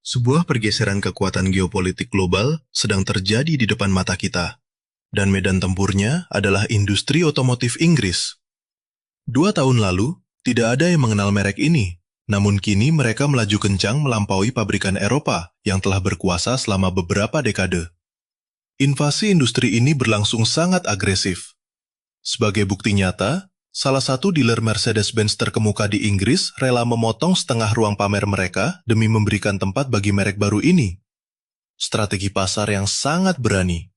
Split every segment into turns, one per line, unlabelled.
Sebuah pergeseran kekuatan geopolitik global sedang terjadi di depan mata kita, dan medan tempurnya adalah industri otomotif Inggris. 2 tahun lalu, tidak ada yang mengenal merek ini, namun kini mereka melaju kencang melampaui pabrikan Eropa yang telah berkuasa selama beberapa dekade. Invasi industri ini berlangsung sangat agresif. Sebagai bukti nyata, salah satu dealer Mercedes-Benz terkemuka di Inggris rela memotong setengah ruang pamer mereka demi memberikan tempat bagi merek baru ini. Strategi pasar yang sangat berani.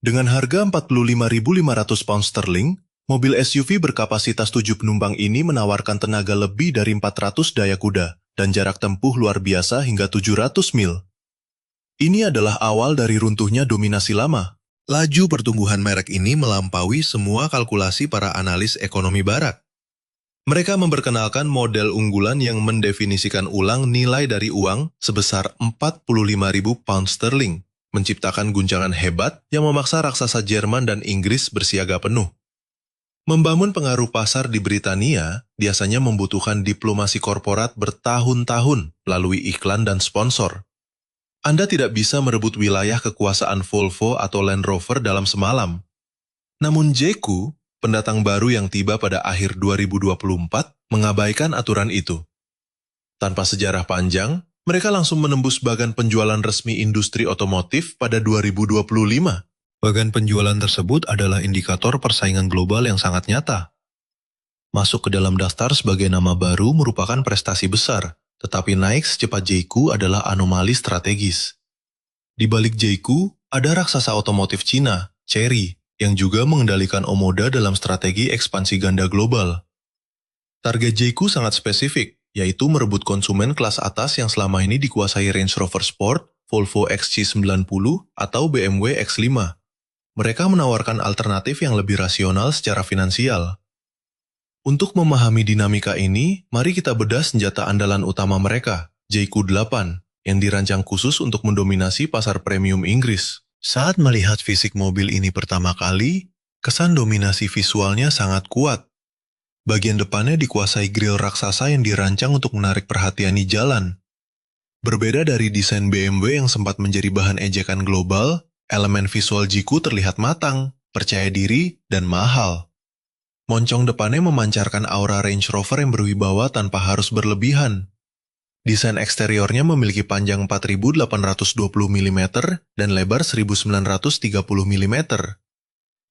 Dengan harga 45.500 pound sterling, mobil SUV berkapasitas 7 penumpang ini menawarkan tenaga lebih dari 400 daya kuda dan jarak tempuh luar biasa hingga 700 mil. Ini adalah awal dari runtuhnya dominasi lama. Laju pertumbuhan merek ini melampaui semua kalkulasi para analis ekonomi barat. Mereka memperkenalkan model unggulan yang mendefinisikan ulang nilai dari uang sebesar 45.000 pound sterling, menciptakan guncangan hebat yang memaksa raksasa Jerman dan Inggris bersiaga penuh. Membangun pengaruh pasar di Britania biasanya membutuhkan diplomasi korporat bertahun-tahun melalui iklan dan sponsor. Anda tidak bisa merebut wilayah kekuasaan Volvo atau Land Rover dalam semalam. Namun JQ, pendatang baru yang tiba pada akhir 2024, mengabaikan aturan itu. Tanpa sejarah panjang, mereka langsung menembus bagan penjualan resmi industri otomotif pada 2025. Bagan penjualan tersebut adalah indikator persaingan global yang sangat nyata. Masuk ke dalam daftar sebagai nama baru merupakan prestasi besar, tetapi naik secepat JQ adalah anomali strategis. Di balik JQ, ada raksasa otomotif Cina, Chery, yang juga mengendalikan Omoda dalam strategi ekspansi ganda global. Target JQ sangat spesifik, yaitu merebut konsumen kelas atas yang selama ini dikuasai Range Rover Sport, Volvo XC90, atau BMW X5. Mereka menawarkan alternatif yang lebih rasional secara finansial. Untuk memahami dinamika ini, mari kita bedah senjata andalan utama mereka, JQ8, yang dirancang khusus untuk mendominasi pasar premium Inggris. Saat melihat fisik mobil ini pertama kali, kesan dominasi visualnya sangat kuat. Bagian depannya dikuasai grill raksasa yang dirancang untuk menarik perhatian di jalan. Berbeda dari desain BMW yang sempat menjadi bahan ejekan global, elemen visual JQ terlihat matang, percaya diri, dan mahal. Moncong depannya memancarkan aura Range Rover yang berwibawa tanpa harus berlebihan. Desain eksteriornya memiliki panjang 4.820 mm dan lebar 1.930 mm.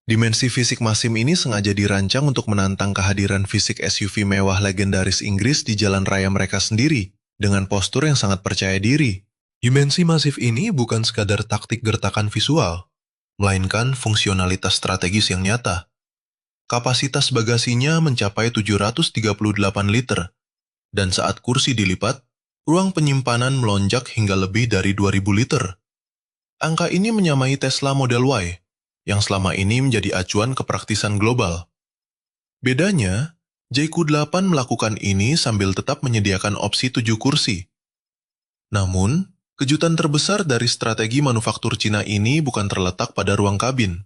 Dimensi fisik Maxim ini sengaja dirancang untuk menantang kehadiran fisik SUV mewah legendaris Inggris di jalan raya mereka sendiri, dengan postur yang sangat percaya diri. Dimensi masif ini bukan sekadar taktik gertakan visual, melainkan fungsionalitas strategis yang nyata. Kapasitas bagasinya mencapai 738 liter, dan saat kursi dilipat, ruang penyimpanan melonjak hingga lebih dari 2.000 liter. Angka ini menyamai Tesla Model Y, yang selama ini menjadi acuan kepraktisan global. Bedanya, JQ8 melakukan ini sambil tetap menyediakan opsi 7 kursi. Namun, kejutan terbesar dari strategi manufaktur Cina ini bukan terletak pada ruang kabin,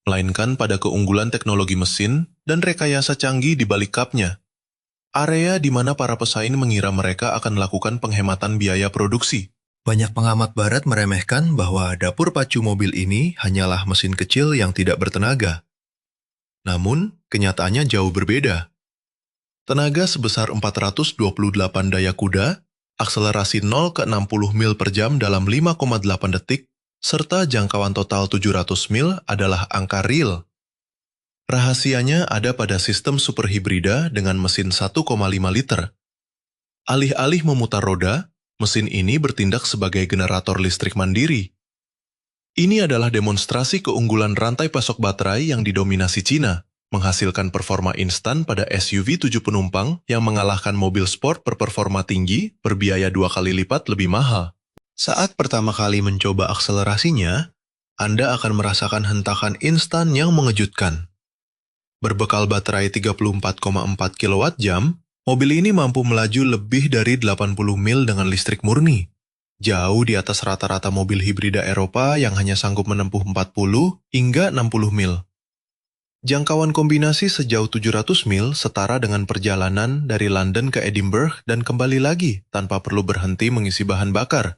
melainkan pada keunggulan teknologi mesin dan rekayasa canggih di balik kapnya. Area di mana para pesaing mengira mereka akan melakukan penghematan biaya produksi. Banyak pengamat barat meremehkan bahwa dapur pacu mobil ini hanyalah mesin kecil yang tidak bertenaga. Namun, kenyataannya jauh berbeda. Tenaga sebesar 428 daya kuda, akselerasi 0 ke 60 mil per jam dalam 5,8 detik, serta jangkauan total 700 mil adalah angka real. Rahasianya ada pada sistem superhibrida dengan mesin 1,5 liter. Alih-alih memutar roda, mesin ini bertindak sebagai generator listrik mandiri. Ini adalah demonstrasi keunggulan rantai pasok baterai yang didominasi Cina, menghasilkan performa instan pada SUV 7 penumpang yang mengalahkan mobil sport berperforma tinggi berbiaya 2 kali lipat lebih mahal. Saat pertama kali mencoba akselerasinya, Anda akan merasakan hentakan instan yang mengejutkan. Berbekal baterai 34,4 kWh, mobil ini mampu melaju lebih dari 80 mil dengan listrik murni. Jauh di atas rata-rata mobil hibrida Eropa yang hanya sanggup menempuh 40 hingga 60 mil. Jangkauan kombinasi sejauh 700 mil setara dengan perjalanan dari London ke Edinburgh dan kembali lagi tanpa perlu berhenti mengisi bahan bakar.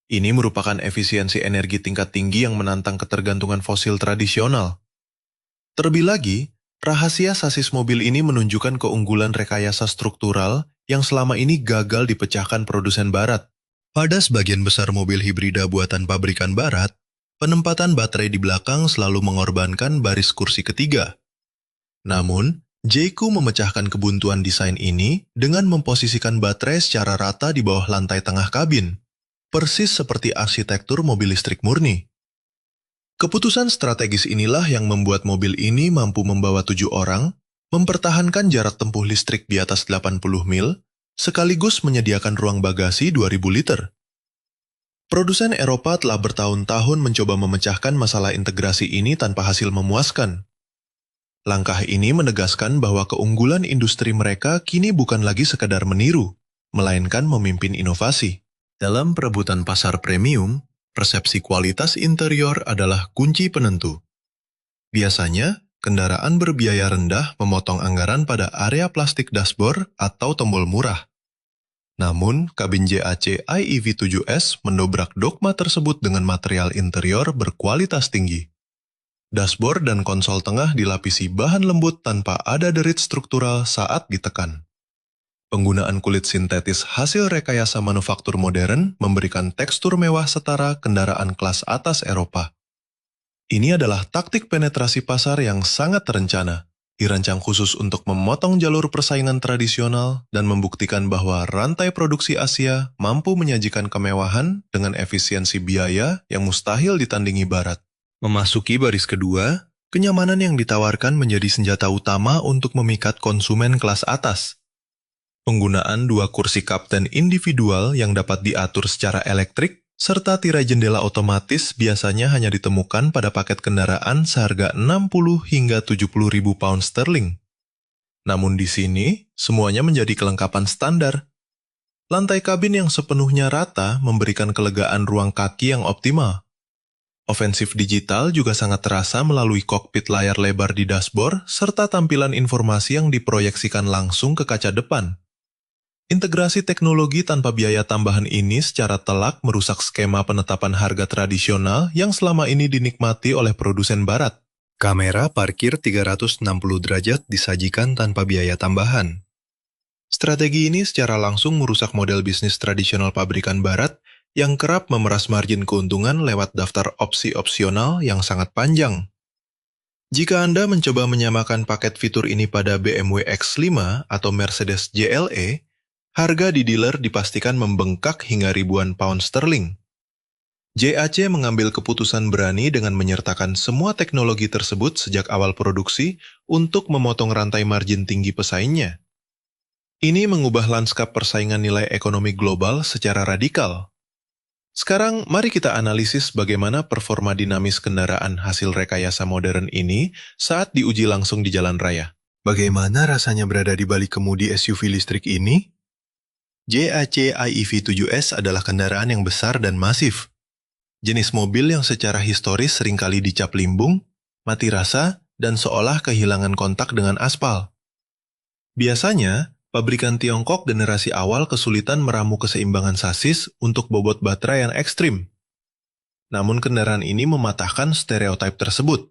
Ini merupakan efisiensi energi tingkat tinggi yang menantang ketergantungan fosil tradisional. Terlebih lagi, rahasia sasis mobil ini menunjukkan keunggulan rekayasa struktural yang selama ini gagal dipecahkan produsen barat. Pada sebagian besar mobil hibrida buatan pabrikan barat, penempatan baterai di belakang selalu mengorbankan baris kursi ketiga. Namun, Jayco memecahkan kebuntuan desain ini dengan memposisikan baterai secara rata di bawah lantai tengah kabin, persis seperti arsitektur mobil listrik murni. Keputusan strategis inilah yang membuat mobil ini mampu membawa 7 orang, mempertahankan jarak tempuh listrik di atas 80 mil, sekaligus menyediakan ruang bagasi 2000 liter. Produsen Eropa telah bertahun-tahun mencoba memecahkan masalah integrasi ini tanpa hasil memuaskan. Langkah ini menegaskan bahwa keunggulan industri mereka kini bukan lagi sekadar meniru, melainkan memimpin inovasi. Dalam perebutan pasar premium, persepsi kualitas interior adalah kunci penentu. Biasanya, kendaraan berbiaya rendah memotong anggaran pada area plastik dashboard atau tombol murah. Namun, kabin JAC iEV7S mendobrak dogma tersebut dengan material interior berkualitas tinggi. Dashboard dan konsol tengah dilapisi bahan lembut tanpa ada derit struktural saat ditekan. Penggunaan kulit sintetis hasil rekayasa manufaktur modern memberikan tekstur mewah setara kendaraan kelas atas Eropa. Ini adalah taktik penetrasi pasar yang sangat terencana, dirancang khusus untuk memotong jalur persaingan tradisional dan membuktikan bahwa rantai produksi Asia mampu menyajikan kemewahan dengan efisiensi biaya yang mustahil ditandingi Barat. Memasuki baris kedua, kenyamanan yang ditawarkan menjadi senjata utama untuk memikat konsumen kelas atas. Penggunaan 2 kursi kapten individual yang dapat diatur secara elektrik serta tirai jendela otomatis biasanya hanya ditemukan pada paket kendaraan seharga 60 hingga 70 ribu pound sterling. Namun di sini, semuanya menjadi kelengkapan standar. Lantai kabin yang sepenuhnya rata memberikan kelegaan ruang kaki yang optimal. Ofensif digital juga sangat terasa melalui kokpit layar lebar di dashboard serta tampilan informasi yang diproyeksikan langsung ke kaca depan. Integrasi teknologi tanpa biaya tambahan ini secara telak merusak skema penetapan harga tradisional yang selama ini dinikmati oleh produsen barat. Kamera parkir 360 derajat disajikan tanpa biaya tambahan. Strategi ini secara langsung merusak model bisnis tradisional pabrikan barat yang kerap memeras margin keuntungan lewat daftar opsi opsional yang sangat panjang. Jika Anda mencoba menyamakan paket fitur ini pada BMW X5 atau Mercedes GLE, harga di dealer dipastikan membengkak hingga ribuan pound sterling. JAC mengambil keputusan berani dengan menyertakan semua teknologi tersebut sejak awal produksi untuk memotong rantai margin tinggi pesaingnya. Ini mengubah lanskap persaingan nilai ekonomi global secara radikal. Sekarang, mari kita analisis bagaimana performa dinamis kendaraan hasil rekayasa modern ini saat diuji langsung di jalan raya. Bagaimana rasanya berada di balik kemudi SUV listrik ini? JAC iEV7S adalah kendaraan yang besar dan masif. Jenis mobil yang secara historis seringkali dicap limbung, mati rasa, dan seolah kehilangan kontak dengan aspal. Biasanya, pabrikan Tiongkok generasi awal kesulitan meramu keseimbangan sasis untuk bobot baterai yang ekstrim. Namun kendaraan ini mematahkan stereotip tersebut.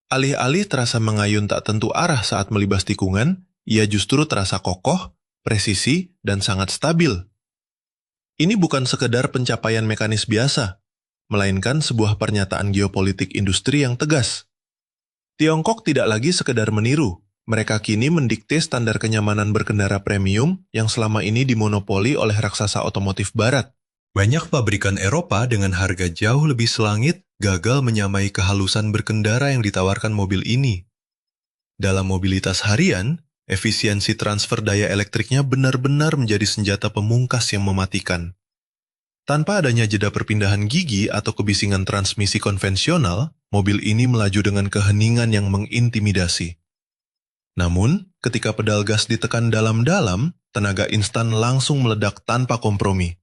Alih-alih terasa mengayun tak tentu arah saat melibas tikungan, ia justru terasa kokoh, presisi, dan sangat stabil. Ini bukan sekedar pencapaian mekanis biasa, melainkan sebuah pernyataan geopolitik industri yang tegas. Tiongkok tidak lagi sekedar meniru, mereka kini mendikte standar kenyamanan berkendara premium yang selama ini dimonopoli oleh raksasa otomotif barat. Banyak pabrikan Eropa dengan harga jauh lebih selangit gagal menyamai kehalusan berkendara yang ditawarkan mobil ini. Dalam mobilitas harian, efisiensi transfer daya elektriknya benar-benar menjadi senjata pemungkas yang mematikan. Tanpa adanya jeda perpindahan gigi atau kebisingan transmisi konvensional, mobil ini melaju dengan keheningan yang mengintimidasi. Namun, ketika pedal gas ditekan dalam-dalam, tenaga instan langsung meledak tanpa kompromi.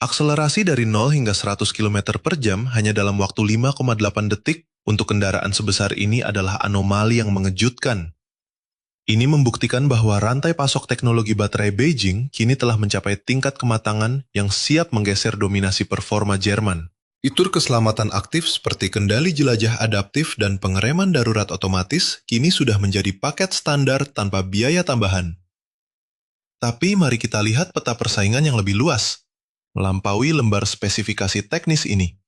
Akselerasi dari 0 hingga 100 km per jam hanya dalam waktu 5,8 detik untuk kendaraan sebesar ini adalah anomali yang mengejutkan. Ini membuktikan bahwa rantai pasok teknologi baterai Beijing kini telah mencapai tingkat kematangan yang siap menggeser dominasi performa Jerman. Fitur keselamatan aktif seperti kendali jelajah adaptif dan pengereman darurat otomatis kini sudah menjadi paket standar tanpa biaya tambahan. Tapi mari kita lihat peta persaingan yang lebih luas, melampaui lembar spesifikasi teknis ini.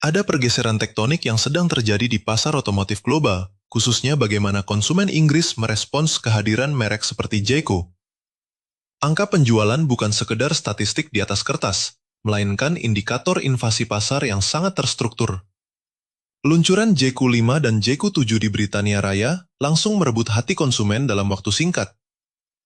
Ada pergeseran tektonik yang sedang terjadi di pasar otomotif global, khususnya bagaimana konsumen Inggris merespons kehadiran merek seperti Jayco. Angka penjualan bukan sekedar statistik di atas kertas, melainkan indikator invasi pasar yang sangat terstruktur. Peluncuran Jayco 5 dan Jayco 7 di Britania Raya langsung merebut hati konsumen dalam waktu singkat.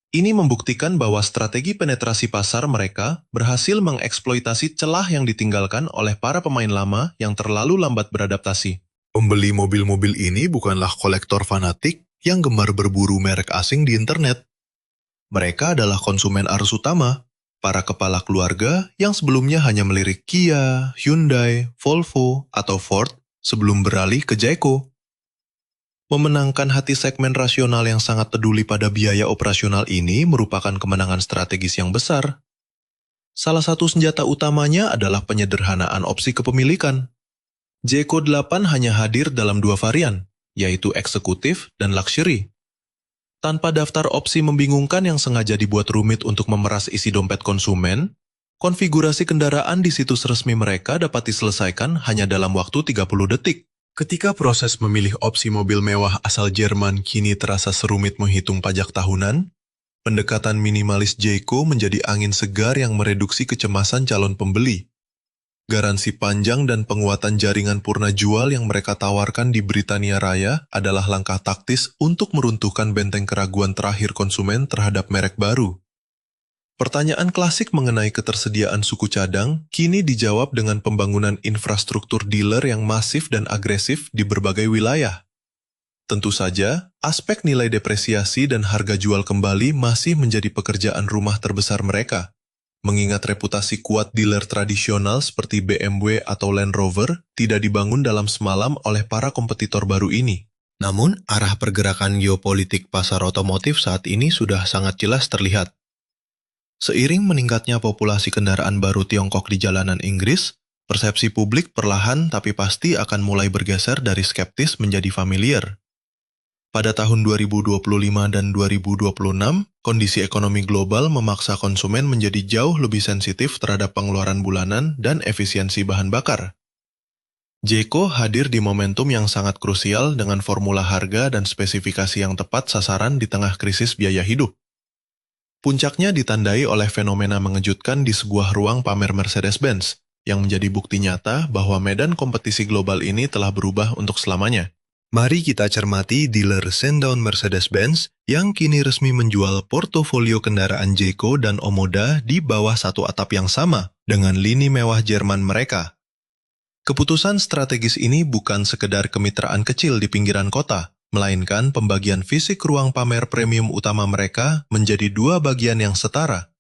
Ini membuktikan bahwa strategi penetrasi pasar mereka berhasil mengeksploitasi celah yang ditinggalkan oleh para pemain lama yang terlalu lambat beradaptasi. Pembeli mobil-mobil ini bukanlah kolektor fanatik yang gemar berburu merek asing di internet. Mereka adalah konsumen arus utama, para kepala keluarga yang sebelumnya hanya melirik Kia, Hyundai, Volvo, atau Ford sebelum beralih ke Jayco. Memenangkan hati segmen rasional yang sangat peduli pada biaya operasional ini merupakan kemenangan strategis yang besar. Salah satu senjata utamanya adalah penyederhanaan opsi kepemilikan. Jayco 8 hanya hadir dalam 2 varian, yaitu eksekutif dan luxury. Tanpa daftar opsi membingungkan yang sengaja dibuat rumit untuk memeras isi dompet konsumen, konfigurasi kendaraan di situs resmi mereka dapat diselesaikan hanya dalam waktu 30 detik. Ketika proses memilih opsi mobil mewah asal Jerman kini terasa serumit menghitung pajak tahunan, pendekatan minimalis Jayco menjadi angin segar yang mereduksi kecemasan calon pembeli. Garansi panjang dan penguatan jaringan purna jual yang mereka tawarkan di Britania Raya adalah langkah taktis untuk meruntuhkan benteng keraguan terakhir konsumen terhadap merek baru. Pertanyaan klasik mengenai ketersediaan suku cadang kini dijawab dengan pembangunan infrastruktur dealer yang masif dan agresif di berbagai wilayah. Tentu saja, aspek nilai depresiasi dan harga jual kembali masih menjadi pekerjaan rumah terbesar mereka. Mengingat reputasi kuat dealer tradisional seperti BMW atau Land Rover tidak dibangun dalam semalam oleh para kompetitor baru ini. Namun, arah pergerakan geopolitik pasar otomotif saat ini sudah sangat jelas terlihat. Seiring meningkatnya populasi kendaraan baru Tiongkok di jalanan Inggris, persepsi publik perlahan tapi pasti akan mulai bergeser dari skeptis menjadi familiar. Pada tahun 2025 dan 2026, kondisi ekonomi global memaksa konsumen menjadi jauh lebih sensitif terhadap pengeluaran bulanan dan efisiensi bahan bakar. Jayco hadir di momentum yang sangat krusial dengan formula harga dan spesifikasi yang tepat sasaran di tengah krisis biaya hidup. Puncaknya ditandai oleh fenomena mengejutkan di sebuah ruang pamer Mercedes-Benz, yang menjadi bukti nyata bahwa medan kompetisi global ini telah berubah untuk selamanya. Mari kita cermati dealer Sandown Mercedes-Benz yang kini resmi menjual portofolio kendaraan Jayco dan Omoda di bawah satu atap yang sama dengan lini mewah Jerman mereka. Keputusan strategis ini bukan sekedar kemitraan kecil di pinggiran kota, melainkan pembagian fisik ruang pamer premium utama mereka menjadi 2 bagian yang setara.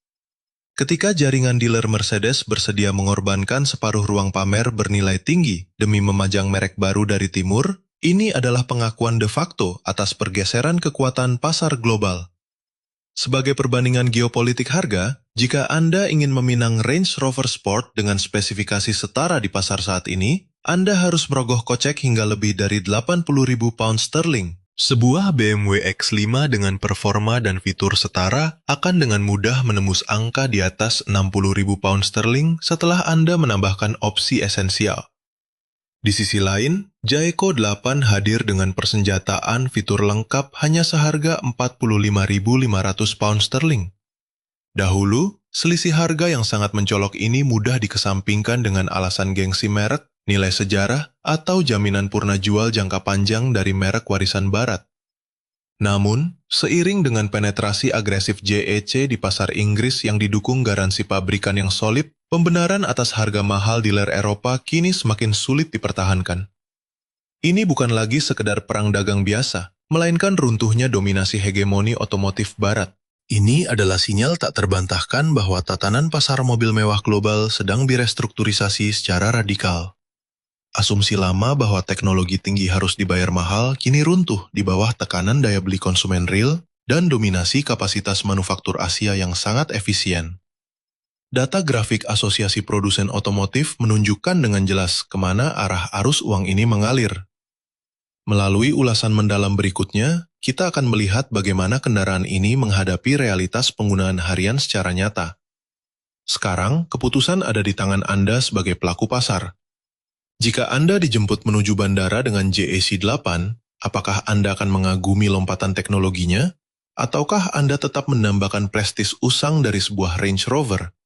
Ketika jaringan dealer Mercedes bersedia mengorbankan separuh ruang pamer bernilai tinggi demi memajang merek baru dari timur, ini adalah pengakuan de facto atas pergeseran kekuatan pasar global. Sebagai perbandingan geopolitik harga, jika Anda ingin meminang Range Rover Sport dengan spesifikasi setara di pasar saat ini, Anda harus merogoh kocek hingga lebih dari 80.000 pound sterling. Sebuah BMW X5 dengan performa dan fitur setara akan dengan mudah menembus angka di atas 60.000 pound sterling setelah Anda menambahkan opsi esensial. Di sisi lain, Jayco 8 hadir dengan persenjataan fitur lengkap hanya seharga 45.500 pound sterling. Dahulu, selisih harga yang sangat mencolok ini mudah dikesampingkan dengan alasan gengsi merek, nilai sejarah, atau jaminan purna jual jangka panjang dari merek warisan barat. Namun, seiring dengan penetrasi agresif JEC di pasar Inggris yang didukung garansi pabrikan yang solid, pembenaran atas harga mahal dealer Eropa kini semakin sulit dipertahankan. Ini bukan lagi sekedar perang dagang biasa, melainkan runtuhnya dominasi hegemoni otomotif barat. Ini adalah sinyal tak terbantahkan bahwa tatanan pasar mobil mewah global sedang direstrukturisasi secara radikal. Asumsi lama bahwa teknologi tinggi harus dibayar mahal kini runtuh di bawah tekanan daya beli konsumen real dan dominasi kapasitas manufaktur Asia yang sangat efisien. Data grafik Asosiasi Produsen Otomotif menunjukkan dengan jelas kemana arah arus uang ini mengalir. Melalui ulasan mendalam berikutnya, kita akan melihat bagaimana kendaraan ini menghadapi realitas penggunaan harian secara nyata. Sekarang, keputusan ada di tangan Anda sebagai pelaku pasar. Jika Anda dijemput menuju bandara dengan JAC-8, apakah Anda akan mengagumi lompatan teknologinya? Ataukah Anda tetap mendambakan prestis usang dari sebuah Range Rover?